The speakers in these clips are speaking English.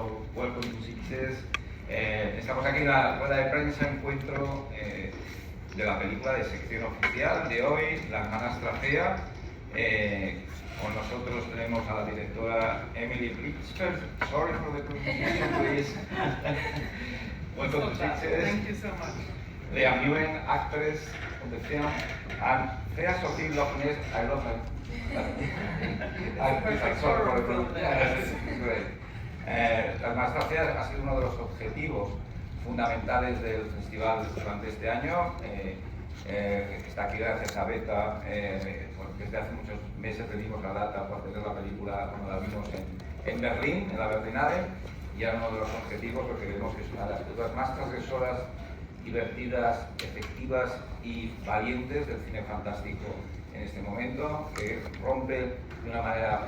So, welcome to Sitges. Estamos aquí en la rueda de prensa, encuentro de la película de sección oficial de hoy, La hermanastra fea. Con nosotros tenemos a la directora Emily Blitzfeld. Sorry for the pronunciation, please. Welcome to Sitges. Thank you so much. Liam Newen, actress of the film, and Thea Sophie Lochner. I love her. La hermanastra fea ha sido uno de los objetivos fundamentales del festival durante este año. Está aquí gracias a Beta, porque desde hace muchos meses pedimos la data para tener la película cuando la vimos en Berlín, en la Berlinale, y era uno de los objetivos porque vemos que es una de las películas más transgresoras, divertidas, efectivas y valientes del cine fantástico en este momento, que rompe de una manera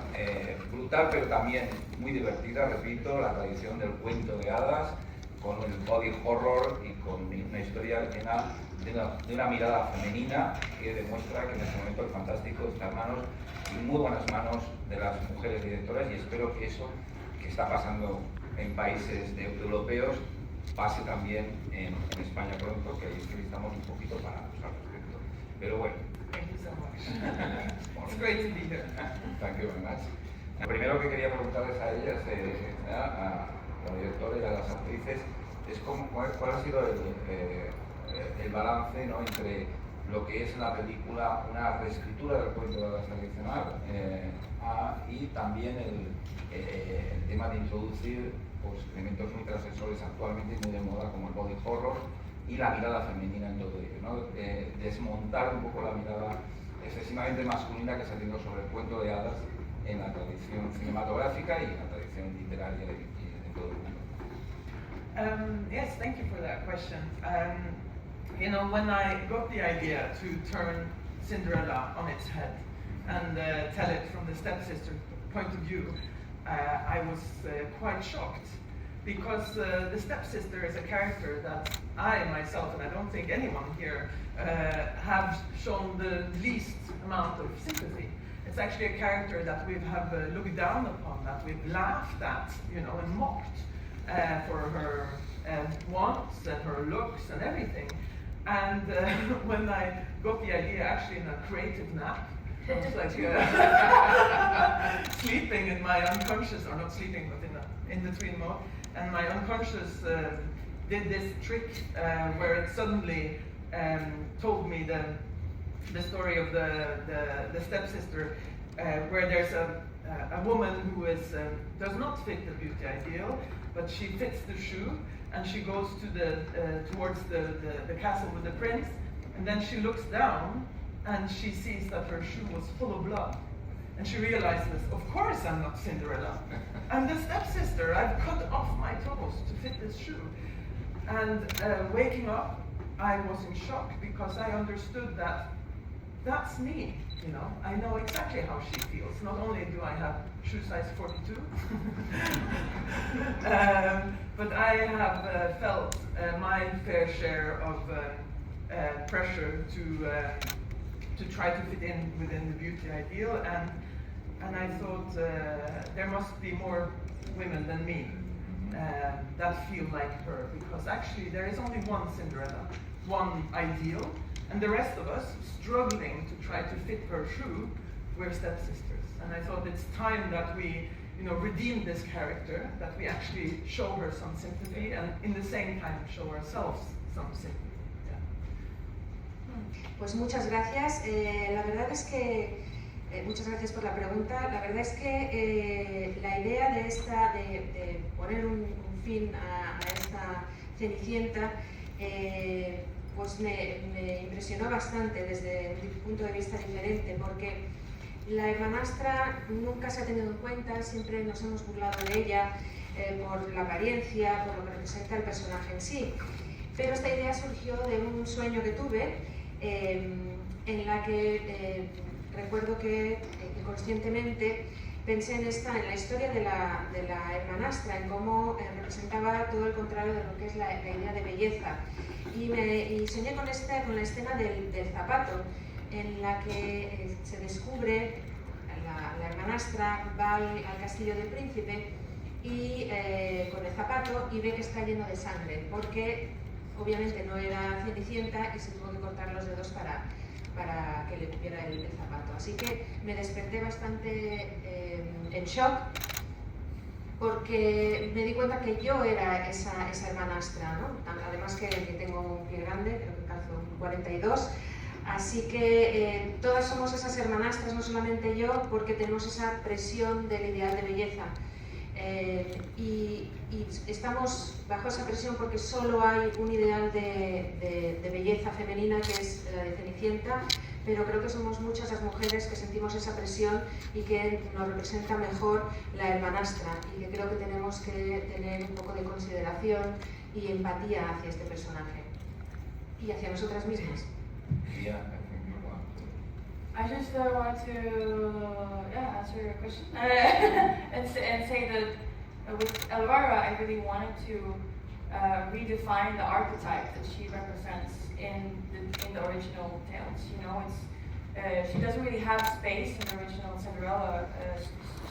brutal pero también muy divertida, repito, la tradición del cuento de hadas con el body horror y con una historia llena de una mirada femenina que demuestra que en este momento el fantástico está en manos, y muy buenas manos, de las mujeres directoras, y espero que eso que está pasando en países europeos pase también en España pronto, que ahí estamos un poquito parados al respecto. Pero bueno. Thank you so much. It's great to be here. Thank you very much. Lo primero que quería preguntarles a ellas, a la directora y a las actrices, es cuál ha sido el balance, ¿no?, entre lo que es en la película una reescritura del cuento de hadas tradicional y también el tema de introducir pues, elementos muy transgresores actualmente muy de moda como el body horror y la mirada femenina en todo ello, ¿no? Desmontar un poco la mirada excesivamente masculina que se ha tenido sobre el cuento de hadas en la tradición cinematográfica y en la tradición literaria de todo el mundo. Yes, thank you for that question. You know, when I got the idea to turn Cinderella on its head and tell it from the stepsister point of view, I was quite shocked, because the stepsister is a character that I myself, and I don't think anyone here, have shown the least amount of sympathy. It's actually a character that we have looked down upon, that we've laughed at, you know, and mocked for her wants and her looks and everything. And when I got the idea, actually in a creative nap, I was like sleeping in my unconscious, or not sleeping, but in a in-between mode, and my unconscious did this trick where it suddenly told me the story of the stepsister, where there's a woman who does not fit the beauty ideal, but she fits the shoe, and she goes to towards the castle with the prince, and then she looks down and she sees that her shoe was full of blood. And she realizes, of course I'm not Cinderella. I'm the stepsister. I've cut off my toes to fit this shoe. And waking up, I was in shock, because I understood that that's me. You know, I know exactly how she feels. Not only do I have shoe size 42, but I have felt my fair share of pressure to try to fit in within the beauty ideal, and I thought there must be more women than me that feel like her, because actually there is only one Cinderella, one ideal, and the rest of us struggling to try to fit her shoe, we're stepsisters. And I thought it's time that we, you know, redeem this character, that we actually show her some sympathy, and in the same time show ourselves some sympathy. Pues muchas gracias. La verdad es que muchas gracias por la pregunta. La verdad es que la idea de poner un fin a esta Cenicienta pues me impresionó bastante desde un punto de vista diferente, porque la hermanastra nunca se ha tenido en cuenta, siempre nos hemos burlado de ella por la apariencia, por lo que representa el personaje en sí. Pero esta idea surgió de un sueño que tuve, en la que recuerdo que conscientemente pensé en la historia de la hermanastra, en cómo representaba todo el contrario de lo que es la idea de belleza. Y soñé con la escena del zapato, en la que se descubre, la hermanastra va al castillo del príncipe y con el zapato y ve que está lleno de sangre, porque obviamente no era Cenicienta y se tuvo que cortar los dedos para que le cupiera el zapato. Así que me desperté bastante en shock, porque me di cuenta que yo era esa hermanastra, ¿no? Además que tengo un pie grande, creo que calzo un 42, así que todas somos esas hermanastras, no solamente yo, porque tenemos esa presión del ideal de belleza. Y estamos bajo esa presión porque solo hay un ideal de belleza femenina, que es la de Cenicienta, pero creo que somos muchas las mujeres que sentimos esa presión y que nos representa mejor la hermanastra, y que creo que tenemos que tener un poco de consideración y empatía hacia este personaje y hacia nosotras mismas. I just want to answer your question and say that with Elvira, I really wanted to redefine the archetype that she represents in the original tales. You know, it's she doesn't really have space in the original Cinderella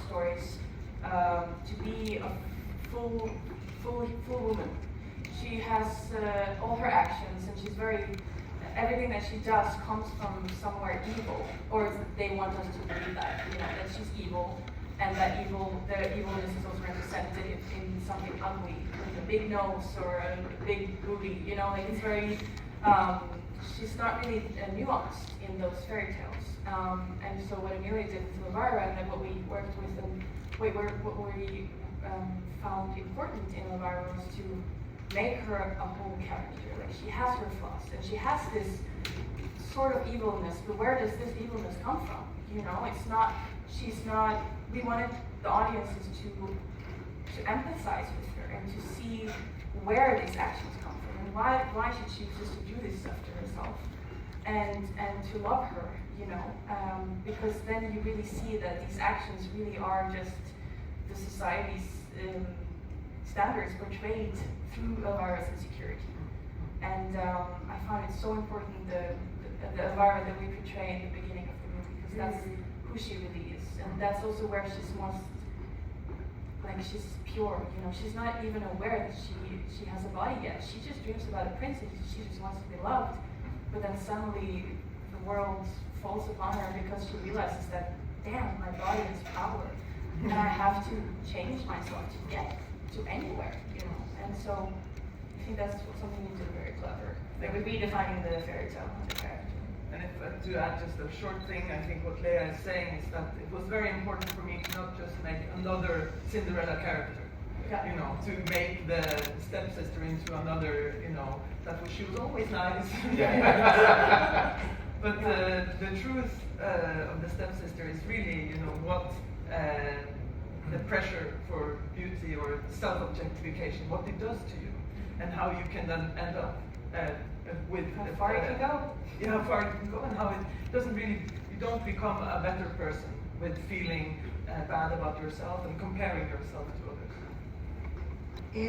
stories to be a full woman. She has all her actions, and she's everything that she does comes from somewhere evil, or they want us to believe that, you know, that she's evil, and that the evilness is also represented in something ugly, like a big nose or a big booty, you know, like it's very, she's not really nuanced in those fairy tales. And so what Amelia did with Elvira, and then what we worked with, and what we found important in Elvira was to make her a whole character. Like, she has her flaws, and she has this sort of evilness, but where does this evilness come from? You know, we wanted the audiences to empathize with her and to see where these actions come from, and why should she just do this stuff to herself, and to love her, you know, because then you really see that these actions really are just the society's standards portrayed through Elvira's insecurity. And I found it so important, the Elvira that we portray in the beginning of the movie, because that's who she really is. And that's also where she's most, like, she's pure, you know, she's not even aware that she has a body yet. She just dreams about a princess, she just wants to be loved. But then suddenly the world falls upon her because she realizes that, damn, my body has power. And I have to change myself to get to anywhere, you know. And so I think that's something you did very clever. Like, with redefining the fairy tale and the character. And if, to add just a short thing, I think what Leah is saying is that it was very important for me to not just make another Cinderella character. Yeah. You know, to make the stepsister into another, you know, she was always nice. But the truth of the stepsister is really, you know, what the pressure for beauty or self-objectification, what it does to you, and how you can then end up with how far it can go. Yeah, how far it can go, and how it doesn't really, you don't become a better person with feeling bad about yourself and comparing yourself to others.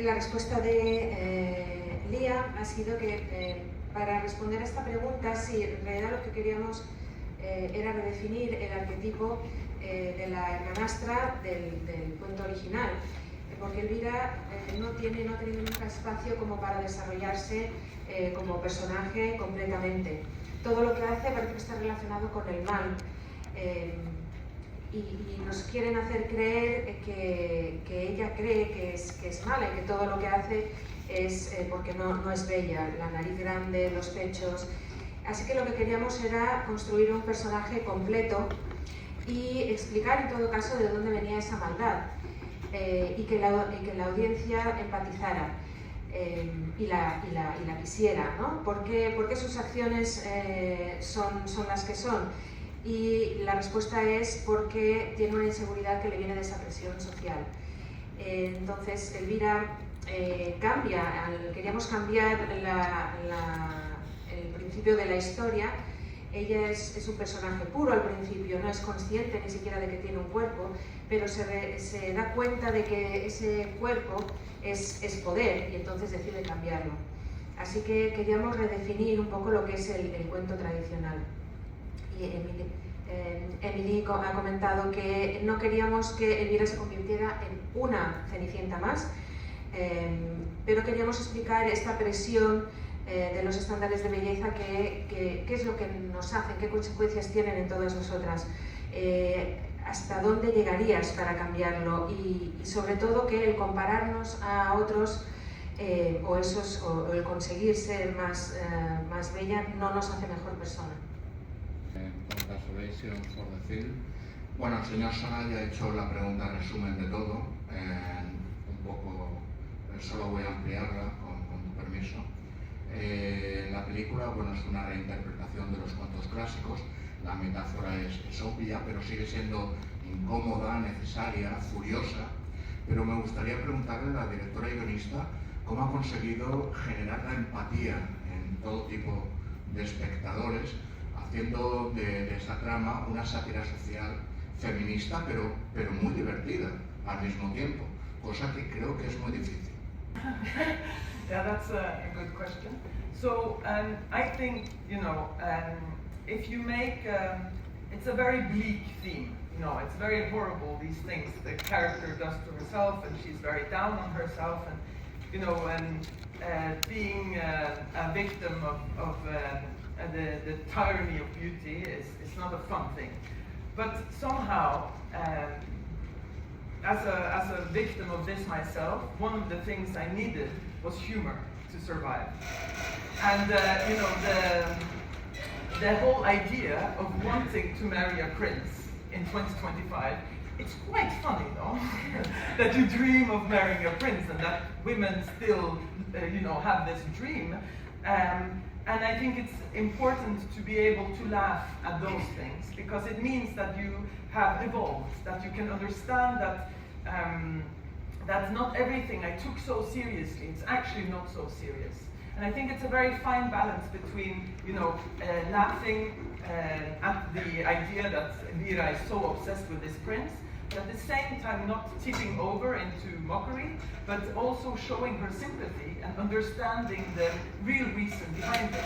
La respuesta de Lía ha sido que para responder a esta pregunta, sí, en realidad lo que queríamos era redefinir el arquetipo de la hermanastra del cuento original, porque Elvira no ha tenido nunca espacio como para desarrollarse como personaje completamente. Todo lo que hace parece que está relacionado con el mal, y nos quieren hacer creer que ella cree que es mala y que todo lo que hace es porque no es bella, la nariz grande, los pechos. Así que lo que queríamos era construir un personaje completo y explicar en todo caso de dónde venía esa maldad, y que la audiencia empatizara y la quisiera, ¿no? ¿Por qué sus acciones son las que son? Y la respuesta es porque tiene una inseguridad que le viene de esa presión social. Entonces Elvira queríamos cambiar el principio de la historia. Ella es un personaje puro al principio, no es consciente ni siquiera de que tiene un cuerpo, pero se da cuenta de que ese cuerpo es poder, y entonces decide cambiarlo. Así que queríamos redefinir un poco lo que es el cuento tradicional. Y Emily ha comentado que no queríamos que Elvira se convirtiera en una Cenicienta más, pero queríamos explicar esta presión de los estándares de belleza, qué es lo que nos hacen, qué consecuencias tienen en todas nosotras, hasta dónde llegarías para cambiarlo y sobre todo que el compararnos a otros o el conseguir ser más bella no nos hace mejor persona. Congratulations for the film. Bueno, el señor Sona ya ha hecho la pregunta resumen de todo, un poco, solo voy a ampliarla con tu permiso. La película, bueno, es una reinterpretación de los cuentos clásicos, la metáfora es obvia, pero sigue siendo incómoda, necesaria, furiosa, pero me gustaría preguntarle a la directora y guionista cómo ha conseguido generar la empatía en todo tipo de espectadores, haciendo de esta trama una sátira social feminista, pero muy divertida al mismo tiempo, cosa que creo que es muy difícil. Yeah, that's a good question. So I think, if you make, it's a very bleak theme, it's very horrible, these things the character does to herself, and she's very down on herself, and being a victim of the tyranny of beauty is not a fun thing. But somehow, as a victim of this myself, one of the things I needed was humor to survive. And the whole idea of wanting to marry a prince in 2025, it's quite funny, though, that you dream of marrying a prince and that women still, have this dream. And I think it's important to be able to laugh at those things, because it means that you have evolved, that you can understand that that not everything I took so seriously, it's actually not so serious. And I think it's a very fine balance between, laughing at the idea that Elvira is so obsessed with this prince, but at the same time not tipping over into mockery, but also showing her sympathy and understanding the real reason behind it,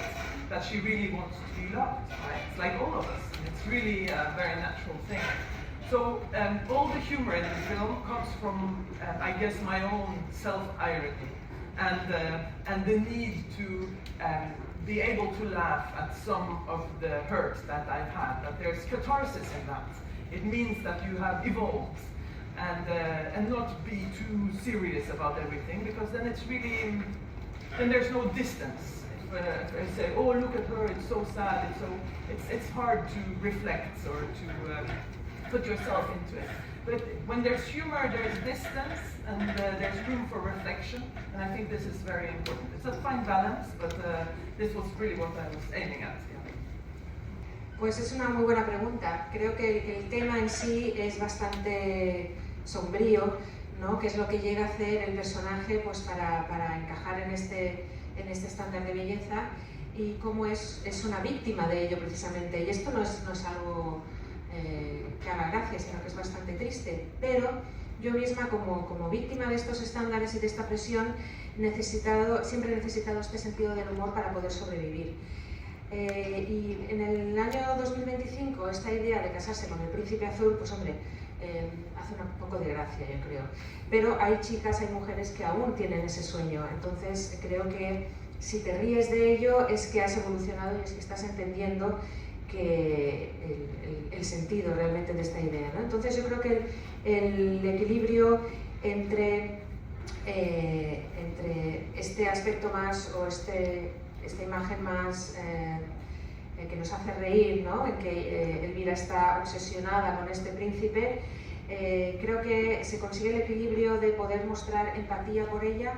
that she really wants to be loved, right? It's like all of us, and it's really a very natural thing. So all the humor in the film comes from, I guess, my own self-irony and the need to be able to laugh at some of the hurt that I've had, that there's catharsis in that. It means that you have evolved and not be too serious about everything, because then it's really, then there's no distance. If I say, oh, look at her, it's so sad, it's hard to reflect or to put yourself into it. But when there's humor, there's distance, and there's room for reflection, and I think this is very important. It's a fine balance, but this was really what I was aiming at. Yeah. Pues es una muy buena pregunta. Creo que el tema en sí es bastante sombrío, ¿no? ¿Qué es lo que llega a hacer el personaje pues, para encajar en este estándar de belleza, y cómo es una víctima de ello precisamente? Y esto no es algo que haga gracia, sino que es bastante triste. Pero yo misma, como víctima de estos estándares y de esta presión, siempre he necesitado este sentido del humor para poder sobrevivir. Y en el año 2025 esta idea de casarse con el príncipe azul, pues hombre, hace un poco de gracia, yo creo. Pero hay chicas, hay mujeres que aún tienen ese sueño, entonces creo que si te ríes de ello es que has evolucionado y es que estás entendiendo que el sentido realmente de esta idea, ¿no? Entonces yo creo que el equilibrio entre este aspecto más, o esta imagen más que nos hace reír, ¿no? En que Elvira está obsesionada con este príncipe, creo que se consigue el equilibrio de poder mostrar empatía por ella,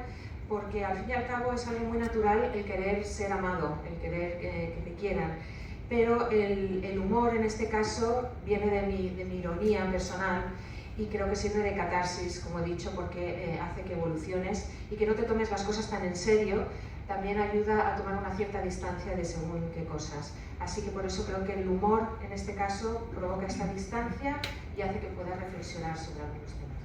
porque al fin y al cabo es algo muy natural el querer ser amado, el querer que te quieran. Pero el humor en este caso viene de mi ironía personal, y creo que sirve de catarsis, como he dicho, porque hace que evoluciones y que no te tomes las cosas tan en serio. También ayuda a tomar una cierta distancia de según qué cosas. Así que por eso creo que el humor en este caso provoca esta distancia y hace que puedas reflexionar sobre algunos temas.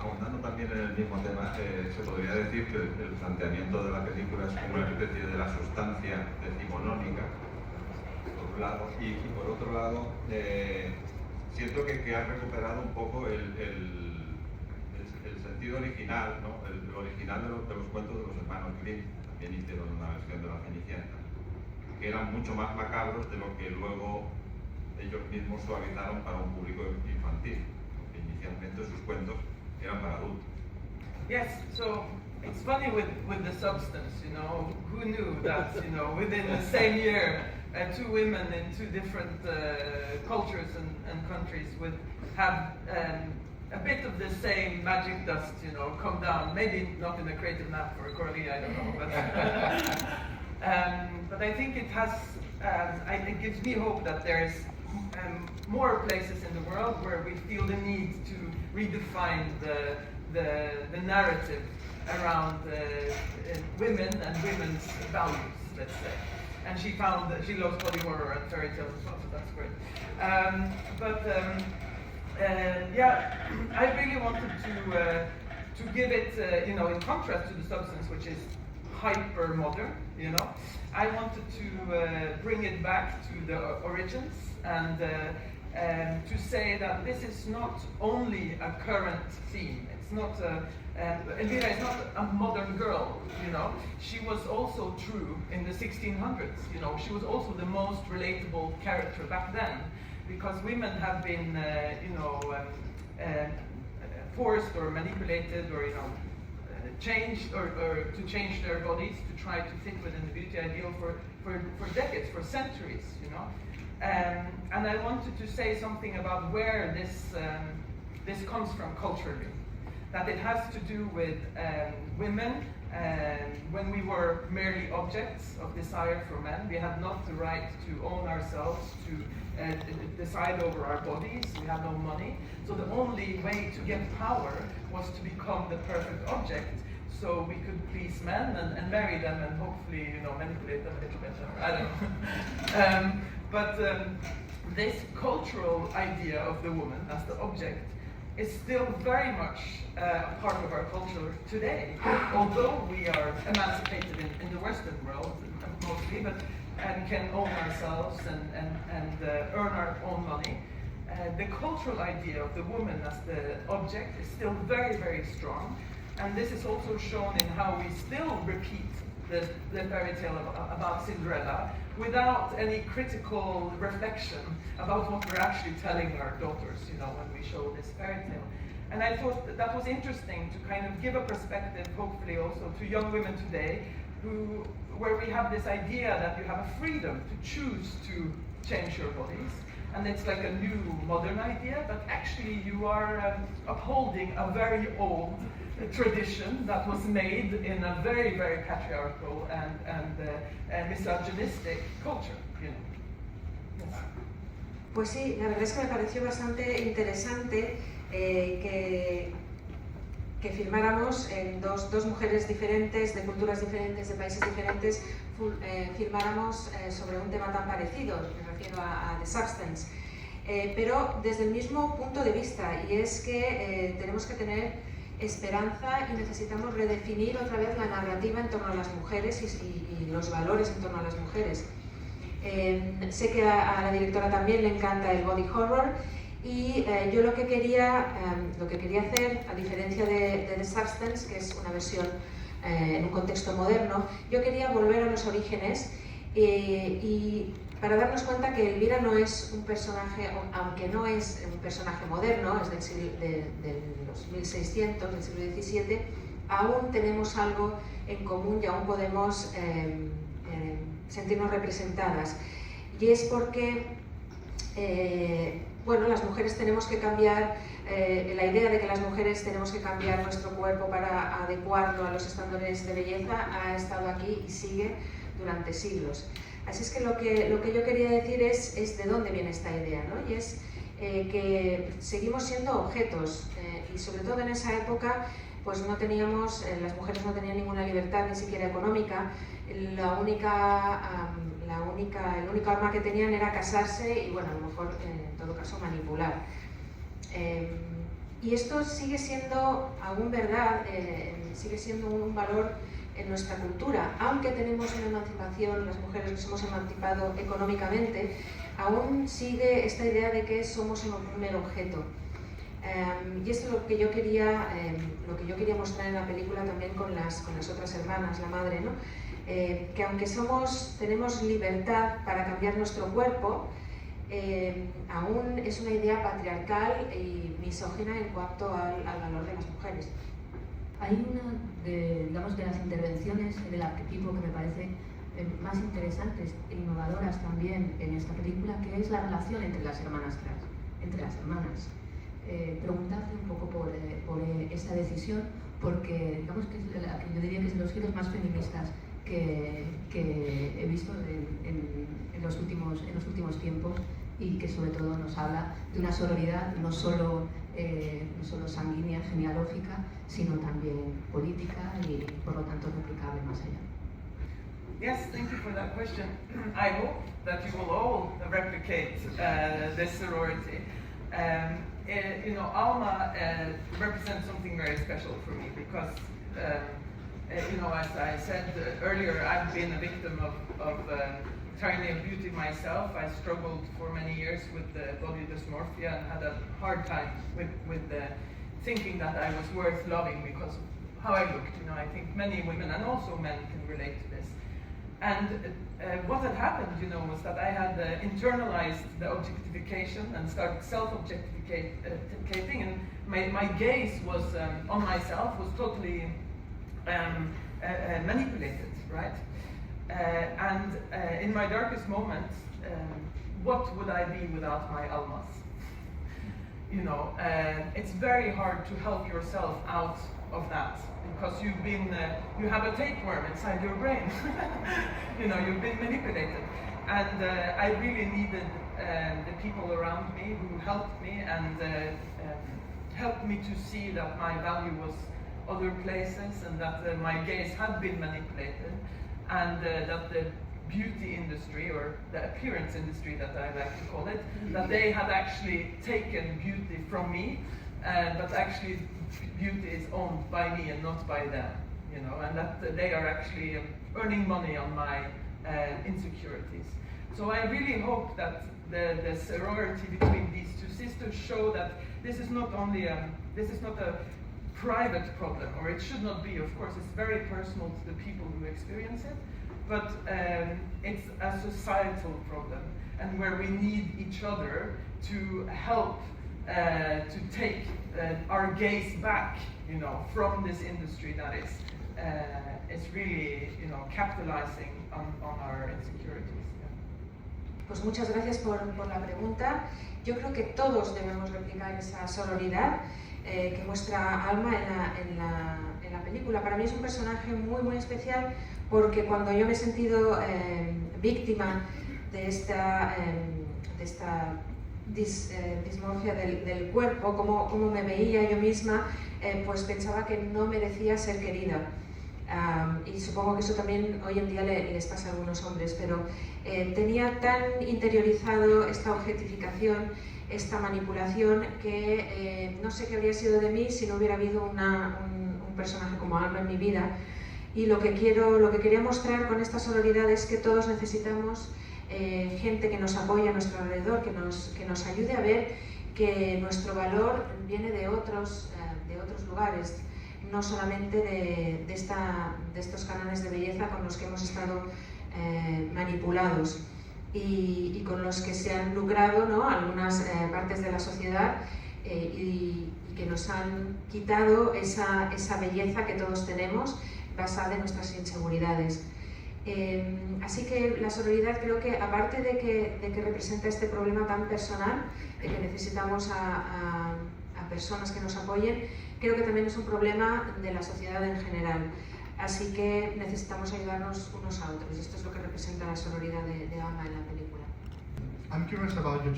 Ahondando también en el mismo tema, se podría decir que el planteamiento de la película es como una especie de la sustancia decimonónica, un lado, y por otro lado, siento que han recuperado un poco el sentido original, ¿no? El original de los cuentos de los hermanos Grimm. También hicieron una versión de la Cenicienta, que eran mucho más macabros de lo que luego ellos mismos suavizaron para un público infantil, porque inicialmente sus cuentos eran para adultos. Yes, so it's funny with the substance, you know, who knew that, you know, within the same year, two women in two different cultures and countries would have a bit of the same magic dust, you know, come down. Maybe not in a creative nap for Coralie, I don't know, but I think it has, it gives me hope that there's more places in the world where we feel the need to redefine the narrative around women and women's values, let's say. And she found that she loves body horror and fairy tales as well, so that's great. Yeah, I really wanted to give it, you know, in contrast to the substance, which is hyper modern, you know. I wanted to bring it back to the origins and to say that this is not only a current theme. It's not Elvira is not a modern girl, you know. She was also true in the 1600s, you know. She was also the most relatable character back then, because women have been, you know, forced or manipulated or, you know, changed or to change their bodies to try to fit within the beauty ideal for decades, for centuries, you know. And I wanted to say something about where this comes from culturally. That it has to do with women, when we were merely objects of desire for men. We had not the right to own ourselves, to decide over our bodies. We had no money. So the only way to get power was to become the perfect object, so we could please men and marry them and hopefully, you know, manipulate them a little bit. I don't know. But this cultural idea of the woman as the object is still very much a part of our culture today, although we are emancipated in the Western world mostly, but and can own ourselves and earn our own money. The cultural idea of the woman as the object is still very, very strong, and this is also shown in how we still repeat the fairy tale about Cinderella without any critical reflection about what we're actually telling our daughters, you know, when we show this fairy tale. And I thought that was interesting to kind of give a perspective, hopefully also to young women today, where we have this idea that you have a freedom to choose to change your bodies. And it's like a new modern idea, but actually you are upholding a very old tradition that was made in a very, very patriarchal and misogynistic culture, you know. Yes. Pues sí, la verdad es que me pareció bastante interesante que firmáramos dos mujeres diferentes, de culturas diferentes, de países diferentes, firmáramos sobre un tema tan parecido, me refiero a The Substance, pero desde el mismo punto de vista, y es que tenemos que tener esperanza y necesitamos redefinir otra vez la narrativa en torno a las mujeres y los valores en torno a las mujeres. Sé que a la directora también le encanta el body horror y yo lo que quería hacer, a diferencia de The Substance, que es una versión en un contexto moderno, yo quería volver a los orígenes y para darnos cuenta que Elvira no es un personaje, aunque no es un personaje moderno, es de los 1600, del siglo XVII, aún tenemos algo en común y aún podemos sentirnos representadas. Y es porque, bueno, las mujeres tenemos que cambiar, la idea de que las mujeres tenemos que cambiar nuestro cuerpo para adecuarlo a los estándares de belleza ha estado aquí y sigue durante siglos. Así es que lo que yo quería decir es de dónde viene esta idea, ¿no? Y es que seguimos siendo objetos y sobre todo en esa época pues no teníamos, las mujeres no tenían ninguna libertad ni siquiera económica. El único arma que tenían era casarse y bueno, a lo mejor en todo caso manipular. Y esto sigue siendo aún verdad, sigue siendo un valor en nuestra cultura. Aunque tenemos una emancipación, las mujeres nos hemos emancipado económicamente, aún sigue esta idea de que somos un mero objeto. Y esto es lo que yo quería mostrar en la película también con las otras hermanas, la madre, ¿no? Que aunque tenemos libertad para cambiar nuestro cuerpo, aún es una idea patriarcal y misógina en cuanto al valor de las mujeres. Hay una de las intervenciones del arquetipo que me parece más interesantes e innovadoras también en esta película, que es la relación entre las hermanas trans, entre las hermanas. Preguntarle un poco por esa decisión, porque digamos que es la que yo diría que es de los giros más feministas que he visto en los últimos tiempos, y que sobre todo nos habla de una sororidad no solo sanguínea, genealógica, sino también política y por lo tanto replicable más allá. Yes, thank you for that question. I hope that you will all replicate this sorority. Alma represents something very special for me because, as I said earlier, I've been a victim of tyranny of beauty myself. I struggled for many years with body dysmorphia and had a hard time with thinking that I was worth loving because of how I looked. I think many women and also men can relate to this. And what had happened, was that I had internalized the objectification and started self-objectificating, and my gaze was on myself was totally manipulated, right? And in my darkest moments, what would I be without my almas? It's very hard to help yourself out of that because you have a tapeworm inside your brain. You've been manipulated. And I really needed the people around me who helped me and helped me to see that my value was other places and that my gaze had been manipulated. And that the beauty industry, or the appearance industry that I like to call it, that they had actually taken beauty from me, but actually beauty is owned by me and not by them, and that they are actually earning money on my insecurities. So I really hope that the sorority between these two sisters show that this is not a private problem, or it should not be. Of course, it's very personal to the people who experience it, but it's a societal problem, and where we need each other to help to take our gaze back, from this industry that is really, capitalizing on our insecurities. Yeah. Pues muchas gracias por la pregunta. Yo creo que todos debemos replicar esa sororidad que muestra Alma en la película. Para mí es un personaje muy, muy especial porque cuando yo me he sentido víctima de esta dismorfia del cuerpo, cómo me veía yo misma, pues pensaba que no merecía ser querida. Y supongo que eso también hoy en día les pasa a algunos hombres, pero tenía tan interiorizado esta objetificación, esta manipulación, que no sé qué habría sido de mí si no hubiera habido un personaje como Alma en mi vida. Y lo que quería mostrar con esta sororidad es que todos necesitamos gente que nos apoye a nuestro alrededor, que nos ayude a ver que nuestro valor viene de otros lugares, no solamente de estos cánones de belleza con los que hemos estado manipulados y con los que se han lucrado, ¿no?, algunas partes de la sociedad y que nos han quitado esa belleza que todos tenemos basada en nuestras inseguridades. Así que la sororidad creo que, aparte de que representa este problema tan personal, de que necesitamos a personas que nos apoyen, creo que también es un problema de la sociedad en general. Así que necesitamos ayudarnos unos a otros. Esto es lo que representa la sororidad de Alma en la película. I'm curious about your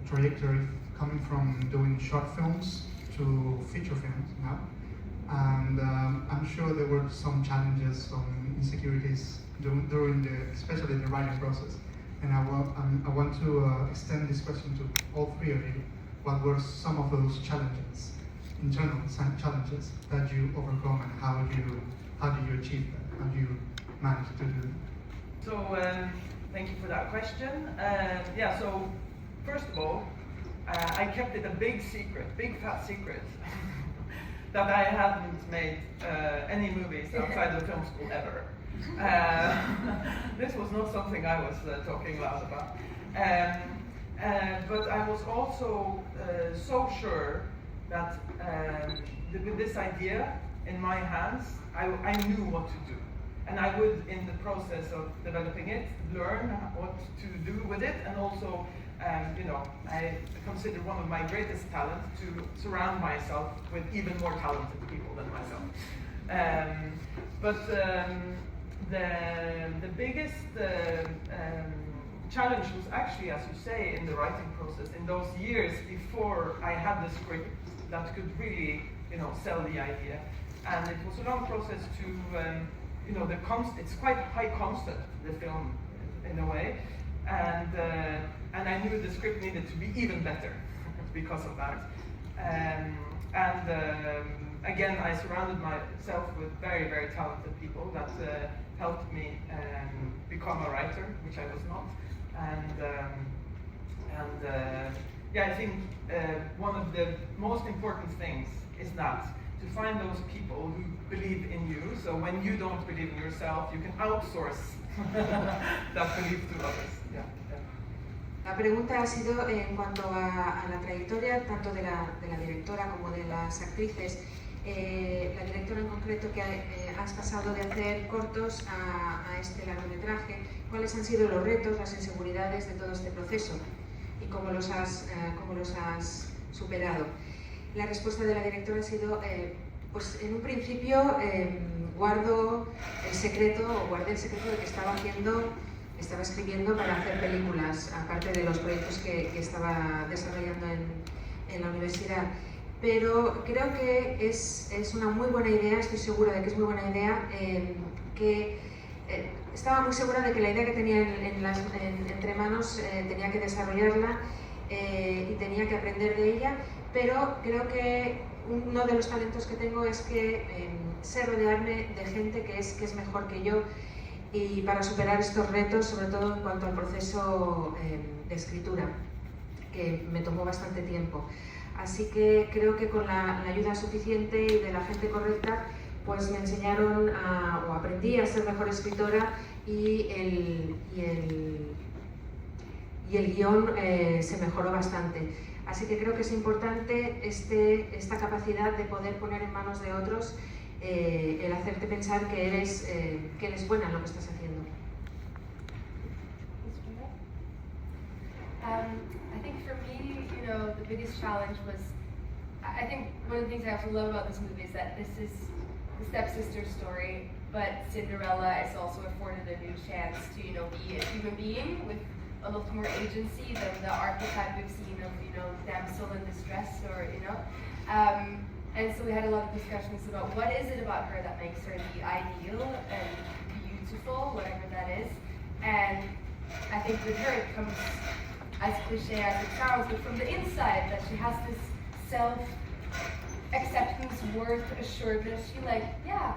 trajectory coming from doing short films to feature films now. And I'm sure there were some challenges, some insecurities during especially the writing process. And I want to extend this question to all three of you. What were some of those challenges, internal challenges, that you overcome, and how do you achieve that? How do you manage to do that? So, thank you for that question. Yeah, so first of all, I kept it a big secret, big fat secret, that I hadn't made any movies outside the film school ever. This was not something I was talking loud about. But I was also so sure that with this idea in my hands, I knew what to do. And I would, in the process of developing it, learn what to do with it, and also, you know, I consider one of my greatest talents to surround myself with even more talented people than myself. But the biggest challenge was actually, as you say, in the writing process, in those years before I had the script that could really, you know, sell the idea. And it was a long process to, you know, it's quite high concept, the film, in a way, and I knew the script needed to be even better because of that. Again, I surrounded myself with very, very talented people that helped me become a writer, which I was not. Yeah, I think one of the most important things is that to find those people who believe in you. So when you don't believe in yourself, you can outsource that belief to others. Yeah. La pregunta ha sido en cuanto a la trayectoria tanto de la directora como de las actrices. La directora en concreto, que has pasado de hacer cortos a este largometraje, ¿cuáles han sido los retos, las inseguridades de todo este proceso y cómo los has superado? La respuesta de la directora ha sido, pues en un principio guardé el secreto de que estaba escribiendo para hacer películas, aparte de los proyectos que estaba desarrollando en la universidad. Pero creo que es una muy buena idea, estoy segura de que es muy buena idea, estaba muy segura de que la idea que tenía entre manos tenía que desarrollarla y tenía que aprender de ella, pero creo que uno de los talentos que tengo es que sé rodearme de gente que es mejor que yo, y para superar estos retos, sobre todo en cuanto al proceso de escritura, que me tomó bastante tiempo. Así que creo que con la ayuda suficiente y de la gente correcta, pues me enseñaron o aprendí a ser mejor escritora, y el guión se mejoró bastante. Así que creo que es importante esta capacidad de poder poner en manos de otros el hacerte pensar que eres buena en lo que estás haciendo. I think for me, you know, the biggest challenge was, I think one of the things I also love about this movie is that this is the stepsister story, but Cinderella is also afforded a new chance to, you know, be a human being with a lot more agency than the archetype we've seen of, you know, damsel in distress, or, you know. And so we had a lot of discussions about what is it about her that makes her the ideal and beautiful, whatever that is. And I think with her it comes, as cliche as it sounds, but from the inside, that she has this self-acceptance, worth, assuredness. She's like, yeah,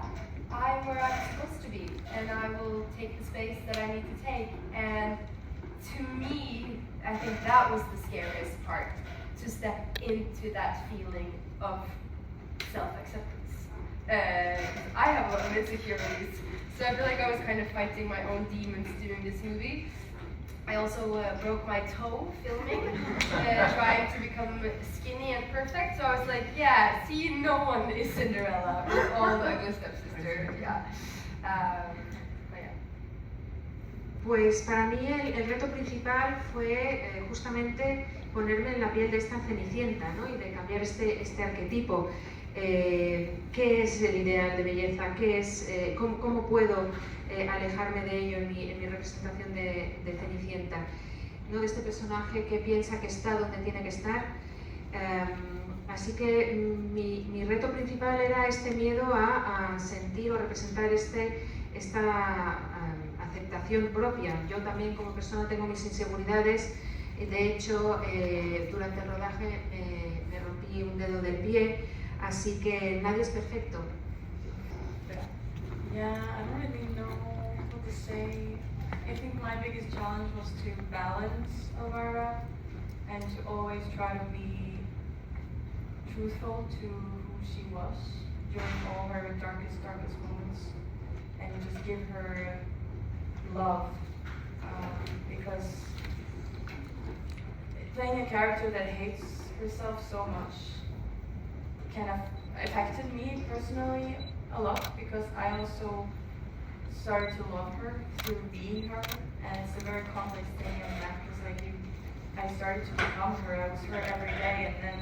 I'm where I'm supposed to be, and I will take the space that I need to take. And to me, I think that was the scariest part, to step into that feeling of self-acceptance. I have a lot of insecurities, so I feel like I was kind of fighting my own demons doing this movie. I also broke my toe filming, trying to become skinny and perfect, so I was like, yeah, see, no one is Cinderella with all the ugly stepsister, yeah. Pues para mí el reto principal fue justamente ponerme en la piel de esta Cenicienta, ¿no? Y de cambiar este arquetipo. ¿Qué es el ideal de belleza? ¿Qué es, cómo puedo alejarme de ello en mi representación de Cenicienta? ¿No? De este personaje que piensa que está donde tiene que estar. Así que mi reto principal era este miedo a sentir o representar esta aceptación propia. Yo también como persona tengo mis inseguridades. De hecho, durante el rodaje me rompí un dedo del pie, así que nadie es perfecto. Yeah, I don't really know what to say. I think my biggest challenge was to balance Elvira and to always try to be truthful to who she was during all her darkest moments, and just give her love, because playing a character that hates herself so much kind of affected me personally a lot, because I also started to love her through being her, and it's a very complex thing as an actress. Like I started to become her. I was her every day, and then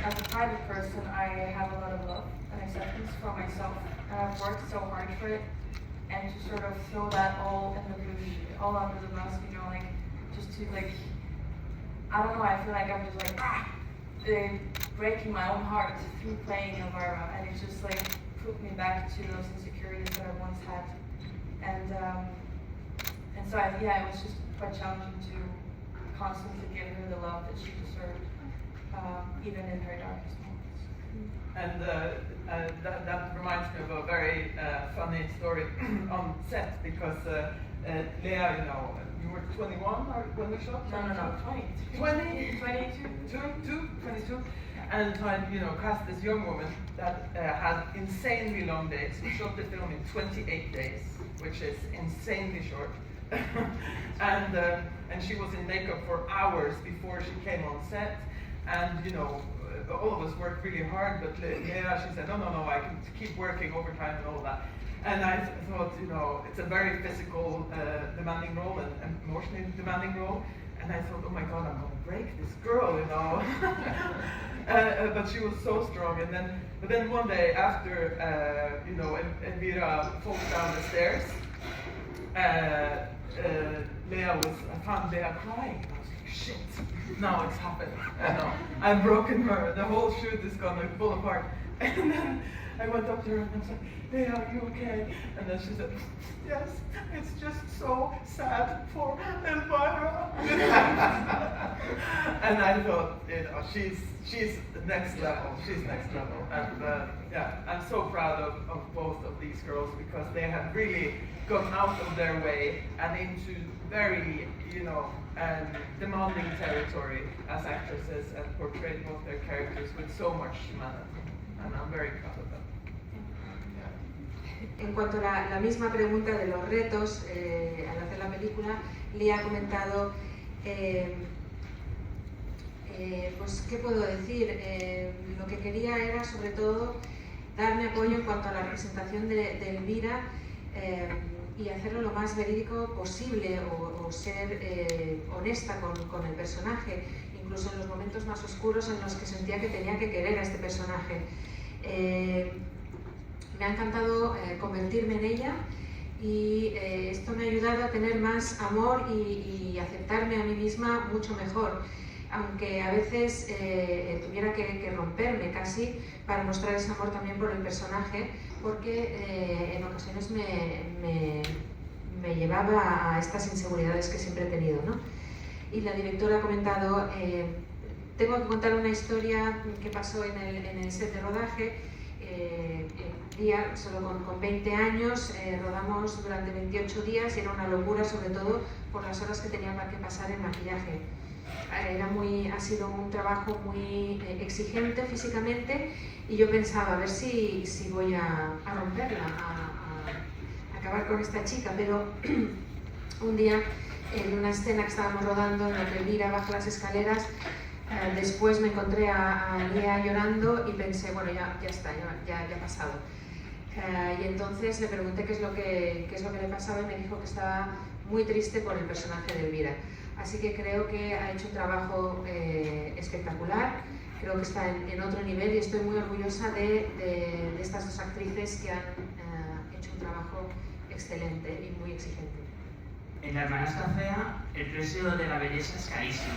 as a private person, I have a lot of love and acceptance for myself, and I've worked so hard for it. And to sort of throw that all in the bush, all under the bus, you know, like just to like, I don't know. I feel like I'm just like breaking my own heart through playing Elvira, and it just like put me back to those insecurities that I once had, and so it was just quite challenging to constantly give her the love that she deserved, even in her darkest moments. And that reminds me of a very funny story on set, because Leah, you know, you were 21 or when we shot? No, 22. And tried, you know, cast this young woman that had insanely long days. We shot the film in 28 days, which is insanely short. And she was in makeup for hours before she came on set. And, you know, all of us worked really hard, but Leah, she said, no, I can keep working overtime and all that. And I thought, you know, it's a very physical, demanding role and emotionally demanding role. And I thought, oh my God, I'm going to break this girl, you know. But she was so strong. But then one day after, you know, Elvira falls down the stairs, I found Leah crying. And I was like, shit, now it's happened. You know, I've broken her. The whole shoot is going to fall apart. And then I went up to her and I was like, Leah, are you okay? And then she said, yes, it's just so sad for Elvira. And I thought, you know, she's next level. She's next level. And I'm so proud of both of these girls, because they have really gone out of their way and into very, you know, demanding territory as actresses, and portrayed both their characters with so much humanity. And I'm very proud of them. En cuanto a la misma pregunta de los retos al hacer la película, Leah ha comentado, pues, ¿qué puedo decir? Lo que quería era, sobre todo, darme apoyo en cuanto a la representación de Elvira, y hacerlo lo más verídico posible, o ser honesta con el personaje, incluso en los momentos más oscuros en los que sentía que tenía que querer a este personaje. Me ha encantado convertirme en ella, y esto me ha ayudado a tener más amor y aceptarme a mí misma mucho mejor, aunque a veces tuviera que romperme casi para mostrar ese amor también por el personaje, porque en ocasiones me llevaba a estas inseguridades que siempre he tenido, ¿no? Y la directora ha comentado, tengo que contar una historia que pasó en el set de rodaje. Día, solo con 20 años, rodamos durante 28 días y era una locura, sobre todo por las horas que tenía que pasar en maquillaje. Ha sido un trabajo muy exigente físicamente, y yo pensaba a ver si voy a romperla, a acabar con esta chica, pero un día en una escena que estábamos rodando en la que Elvira baja las escaleras, después me encontré a Leah llorando y pensé, bueno, ya está, ya ha pasado. Y entonces le pregunté qué es lo que le pasaba, y me dijo que estaba muy triste por el personaje de Elvira. Así que creo que ha hecho un trabajo espectacular, creo que está en otro nivel, y estoy muy orgullosa de estas dos actrices que han hecho un trabajo excelente y muy exigente. En La hermanastra fea, el precio de la belleza es carísimo,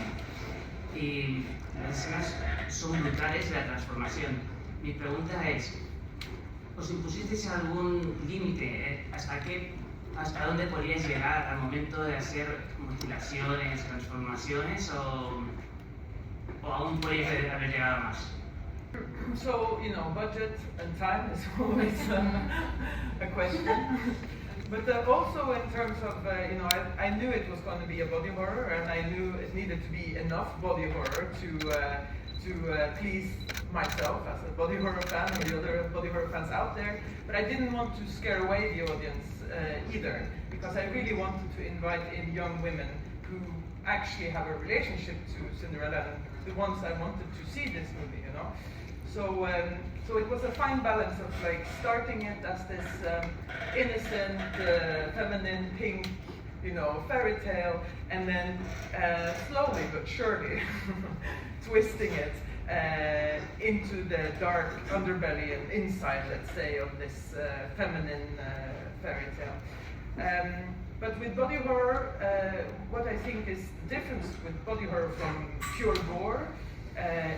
y las escenas son brutales de la transformación. Mi pregunta es, ¿os impusisteis algún límite? ¿Hasta dónde podíais llegar al momento de hacer mutilaciones, transformaciones, o aún podéis haber llegado más? So, you know, budget and time is always a question. But also in terms of, you know, I knew it was going to be a body horror, and I knew it needed to be enough body horror to please myself as a body horror fan and the other body horror fans out there. But I didn't want to scare away the audience either, because I really wanted to invite in young women who actually have a relationship to Cinderella, and the ones I wanted to see this movie, you know. So, so it was a fine balance of like starting it as this innocent, feminine, pink, you know, fairy tale, and then slowly but surely twisting it into the dark underbelly and inside, let's say, of this feminine fairy tale. But with body horror, what I think is the difference with body horror from pure gore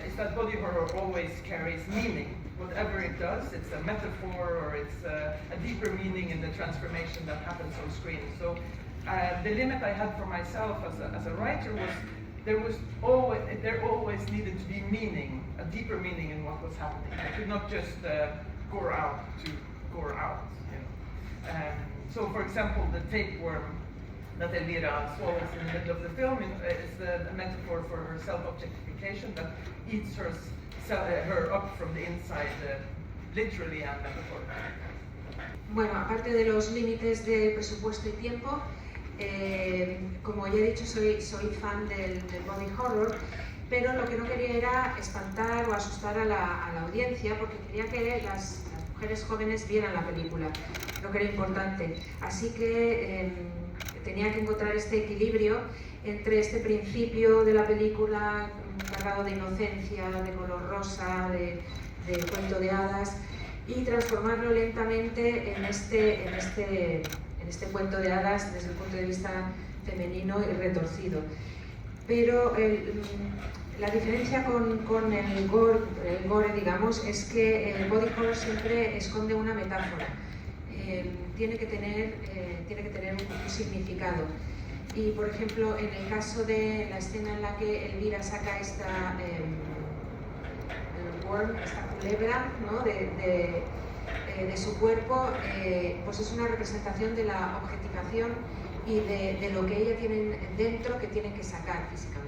is that body horror always carries meaning. Whatever it does, it's a metaphor or it's a deeper meaning in the transformation that happens on screen. So the limit I had for myself as a writer was there always needed to be meaning, a deeper meaning in what was happening. I could not just gore out to gore out. You know. So, for example, the tapeworm that Elvira swallows in the middle of the film is a metaphor for her self-objectification that eats her up from the inside, literally and metaphorically. Bueno, aparte de los límites de presupuesto y tiempo, como ya he dicho, soy fan del body horror, pero lo que no quería era espantar o asustar a la audiencia, porque quería que las mujeres jóvenes vieran la película, lo que era importante. Así que tenía que encontrar este equilibrio entre este principio de la película cargado de inocencia, de color rosa, de cuento de hadas, y transformarlo lentamente en este cuento de hadas desde el punto de vista femenino y retorcido. Pero la diferencia con el gore, digamos, es que el body horror siempre esconde una metáfora. Tiene que tener un significado. Y, por ejemplo, en el caso de la escena en la que Elvira saca esta culebra, ¿no? de su cuerpo, pues es una representación de la objetivación y de lo que ella tiene dentro que tienen que sacar físicamente.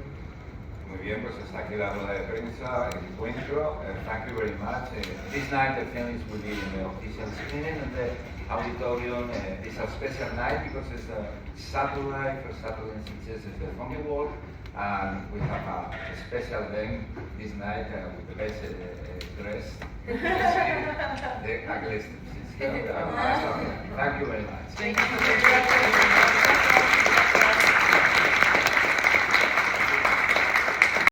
Muy bien, pues hasta aquí la rueda de prensa, el encuentro. Thank you very much. This night the film will be in the official screening in the auditorium. It's a special night because it's a Saturday, for Saturday in Sitges is the Funky Walk, and we have a special event this night with the best dress. The ugliest. Thank you very much. Thank you.